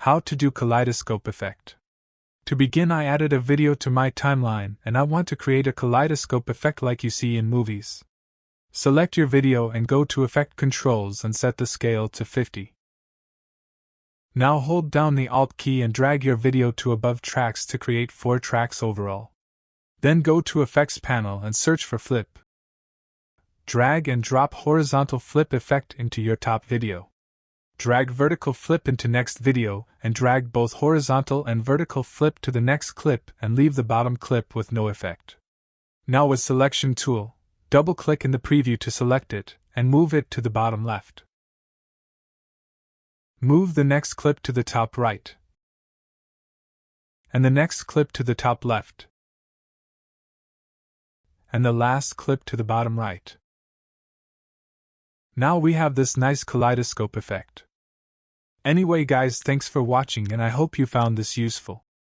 How to do kaleidoscope effect. To begin, I added a video to my timeline and I want to create a kaleidoscope effect like you see in movies. Select your video and go to Effect Controls and set the scale to 50. Now hold down the Alt key and drag your video to above tracks to create 4 tracks overall. Then go to Effects panel and search for Flip. Drag and drop horizontal flip effect into your top video. Drag vertical flip into next video and drag both horizontal and vertical flip to the next clip and leave the bottom clip with no effect. Now with Selection tool, double-click in the preview to select it and move it to the bottom left. Move the next clip to the top right and the next clip to the top left and the last clip to the bottom right. Now we have this nice kaleidoscope effect. Anyway guys, thanks for watching and I hope you found this useful.